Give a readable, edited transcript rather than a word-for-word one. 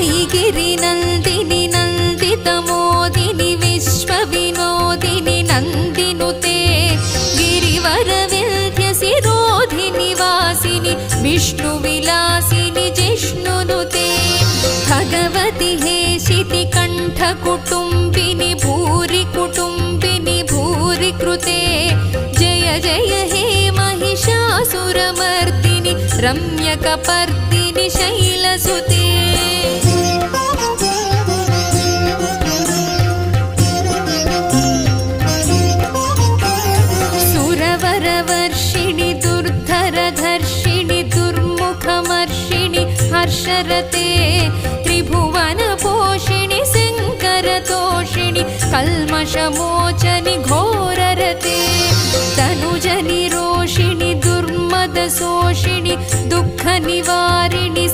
वैगिरिनन्दिनि नन्दितमोदिनि विश्वविनोदिनि नन्दिनुते गिरिवरविन्ध्यसिरोधिनि वासिनि विष्णुविलासिनि जिष्णुनुते भगवति हेशिति कण्ठकुटुम्बिनि भूरि कुटुम्बिनि भूरि कृते जय जय हे महिषासुरमर्दिनि रम्यकपर्दिनि शैलसुते सुरवरवर्षिणि दुर्धरधर्षिणि दुर्मुखमर्षिणि हर्षरते त्रिभुवनपोषिणि शङ्करतोषिणि कल्मषमोचनि घोररते तनुजनिरोषिणि दुर्मदशोषिणि दुःखनिवारिणि